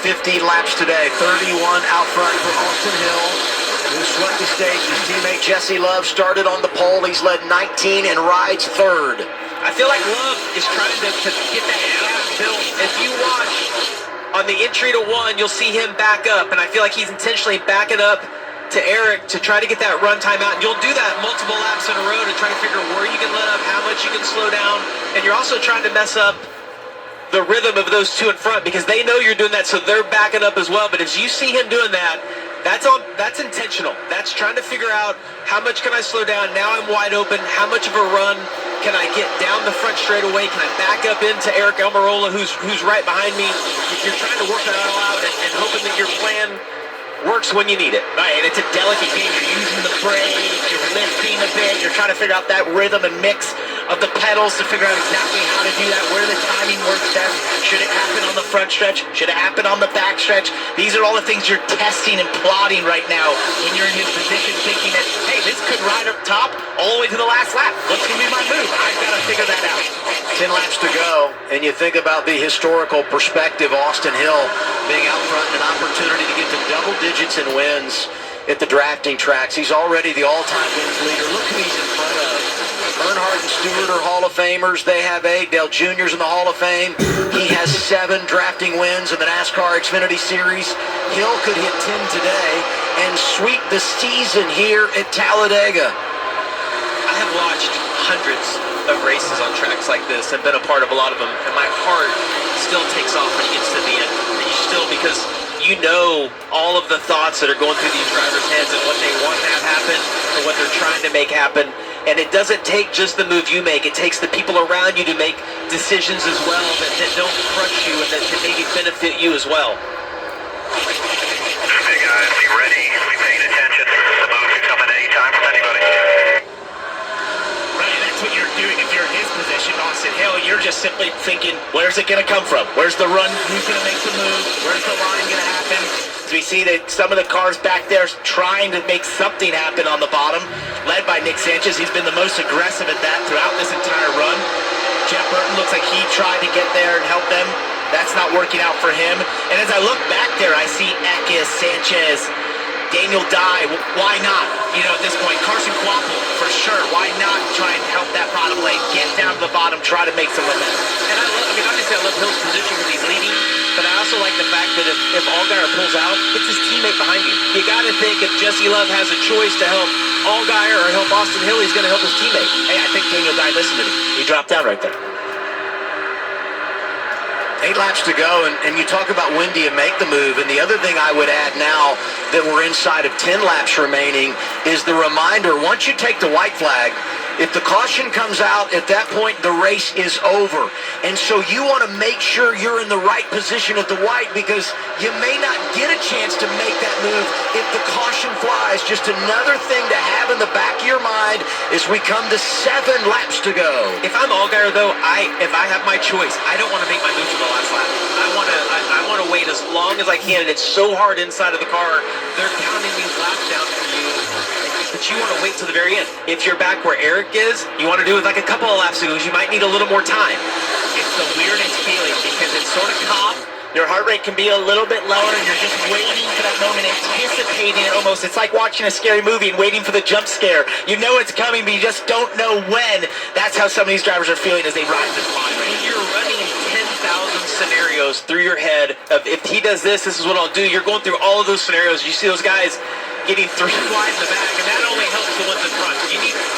15 laps today. 31 out front for Austin Hill, who swept the stage. His teammate Jesse Love started on the pole. He's led 19 and rides third. I feel like Love is trying to get that gap built. If you watch on the entry to one, you'll see him back up, and I feel like he's intentionally backing up to Eric to try to get that run time out. And you'll do that multiple laps in a row to try to figure where you can let up, how much you can slow down, and you're also trying to mess up the rhythm of those two in front because they know you're doing that, so they're backing up as well. But as you see him doing that, that's intentional. That's trying to figure out how much can I slow down. Now I'm wide open. How much of a run can I get down the front straightaway? Can I back up into Eric Almirola, who's right behind me? You're trying to work that all out and hoping that your plan works when you need it. Right, and it's a delicate game. You're using the brake, you're lifting a bit, you're trying to figure out that rhythm and mix of the pedals to figure out exactly how to do that, where the timing works best. Should it happen on the front stretch? Should it happen on the back stretch? These are all the things you're testing and plotting right now when you're in his position, thinking that, hey, this could ride up top all the way to the last lap. What's going to be my move? I've got to figure that out. 10 laps to go, and you think about the historical perspective, Austin Hill being out front and an opportunity to get to double digits in wins at the drafting tracks. He's already the all-time wins leader. Look who he's in front of. Earnhardt and Stewart are Hall of Famers. They have 8. Dale Jr.'s in the Hall of Fame. He has 7 drafting wins in the Nascar Xfinity Series. Hill could hit 10 today and sweep the season here at Talladega. I have watched hundreds of races on tracks like this and been a part of a lot of them, and my heart still takes off when it gets to the end. Because you know all of the thoughts that are going through these drivers' heads and what they want to have happen and what they're trying to make happen. And it doesn't take just the move you make. It takes the people around you to make decisions as well that don't crush you and that can maybe benefit you as well. Hey guys, be ready. Be paying attention. The moves are coming anytime from anybody. Right, that's what you're doing. If you're in his position, Austin Hill, you're just simply thinking, where's it going to come from? Where's the run? Who's going to make the move? Where's the line going to happen? As we see that some of the cars back there trying to make something happen on the bottom, led by Nick Sanchez. He's been the most aggressive at that throughout this entire run. Jeff Burton looks like he tried to get there and help them. That's not working out for him. And as I look back there, I see Eckes, Sanchez, Daniel Dye. Why not? You know, at this point, Carson Quapple, for sure. Why not try and help that bottom lane, get down to the bottom, try to make some momentum? And obviously I love Hill's position when he's leading, but I also like the fact that if Allgaier pulls out, it's his teammate behind you. You got to think if Jesse Love has a choice to help Allgaier or help Austin Hill, he's going to help his teammate. Hey, I think Daniel Dye listened to me. He dropped down right there. 8 laps to go, and you talk about when do you make the move, and the other thing I would add now that we're inside of 10 laps remaining is the reminder, once you take the white flag, if the caution comes out, at that point the race is over. And so you want to make sure you're in the right position at the white because you may not get a chance to make that move if the caution flies. Just another thing to have in the back of your mind as we come to 7 laps to go. If I'm Allgaier, though, if I have my choice, I don't want to make my move to the last lap. I want to wait as long as I can, and it's so hard inside of the car. They're counting these laps down for you, but you want to wait till the very end. If you're back where Eric is, you want to do it like a couple of laps ago. You might need a little more time. It's the weirdest feeling because it's sort of calm. Your heart rate can be a little bit lower, and you're just waiting for that moment, anticipating it almost. It's like watching a scary movie and waiting for the jump scare. You know it's coming, but you just don't know when. That's how some of these drivers are feeling as they ride this line. When you're running 10,000 scenarios through your head of if he does this is what I'll do. You're going through all of those scenarios. You see those guys getting 3 wide in the back, and that only helps the ones in front.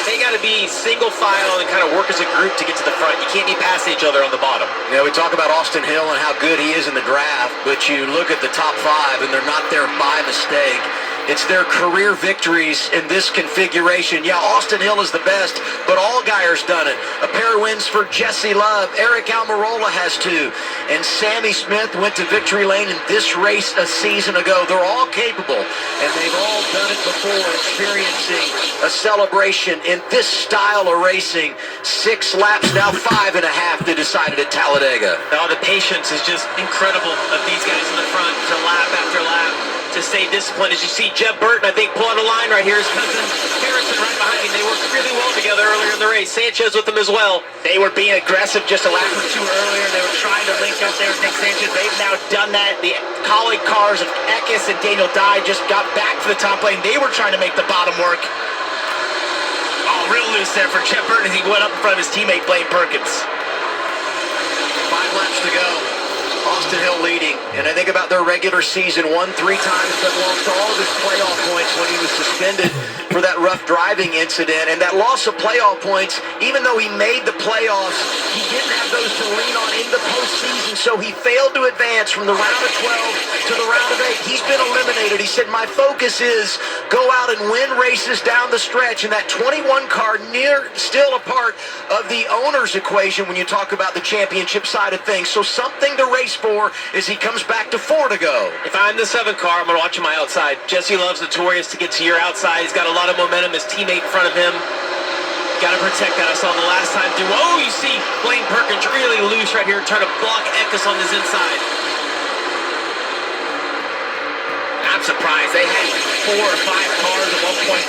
They got to be single file and kind of work as a group to get to the front. You can't be past each other on the bottom. You know, we talk about Austin Hill and how good he is in the draft, but you look at the top 5 and they're not there by mistake. It's their career victories in this configuration. Yeah, Austin Hill is the best, but Allgaier's done it. A pair of wins for Jesse Love. Eric Almirola has 2. And Sammy Smith went to victory lane in this race a season ago. They're all capable, and they've all done it before, experiencing a celebration in this style of racing. 6 laps, now 5.5 to decide it at Talladega. Now the patience is just incredible of these guys in the front to lap after lap to to stay disciplined. As you see Jeb Burton, I think, pull on a line right here. His cousin Harrison right behind him. They worked really well together earlier in the race. Sanchez with them as well. They were being aggressive just a lap or two earlier. They were trying to link up there with Nick Sanchez. They've now done that. The colleague cars of Eckes and Daniel Dye just got back to the top lane. They were trying to make the bottom work. Oh, real loose there for Jeb Burton as he went up in front of his teammate Blaine Perkins. 5 laps to go. Austin Hill leading. And I think about their regular season, won 3 times, but lost all of his playoff points when he was suspended for that rough driving incident. And that loss of playoff points, even though he made the playoffs, he didn't have those to lean on in the postseason, so he failed to advance from the round of 12 to the round of 8. He's been eliminated. He said, my focus is go out and win races down the stretch. And that 21 car still a part of the owner's equation when you talk about the championship side of things. So something to race for as he comes back to 4 to go. If I'm the 7th car, I'm going to watch my outside. Jesse Love's notorious to get to your outside. He's got a lot of momentum. His teammate in front of him. Got to protect that. I saw the last time through. Oh, you see Blaine Perkins really loose right here, trying to block Eckes on his inside. I'm surprised. They had 4 or 5 cars at one point.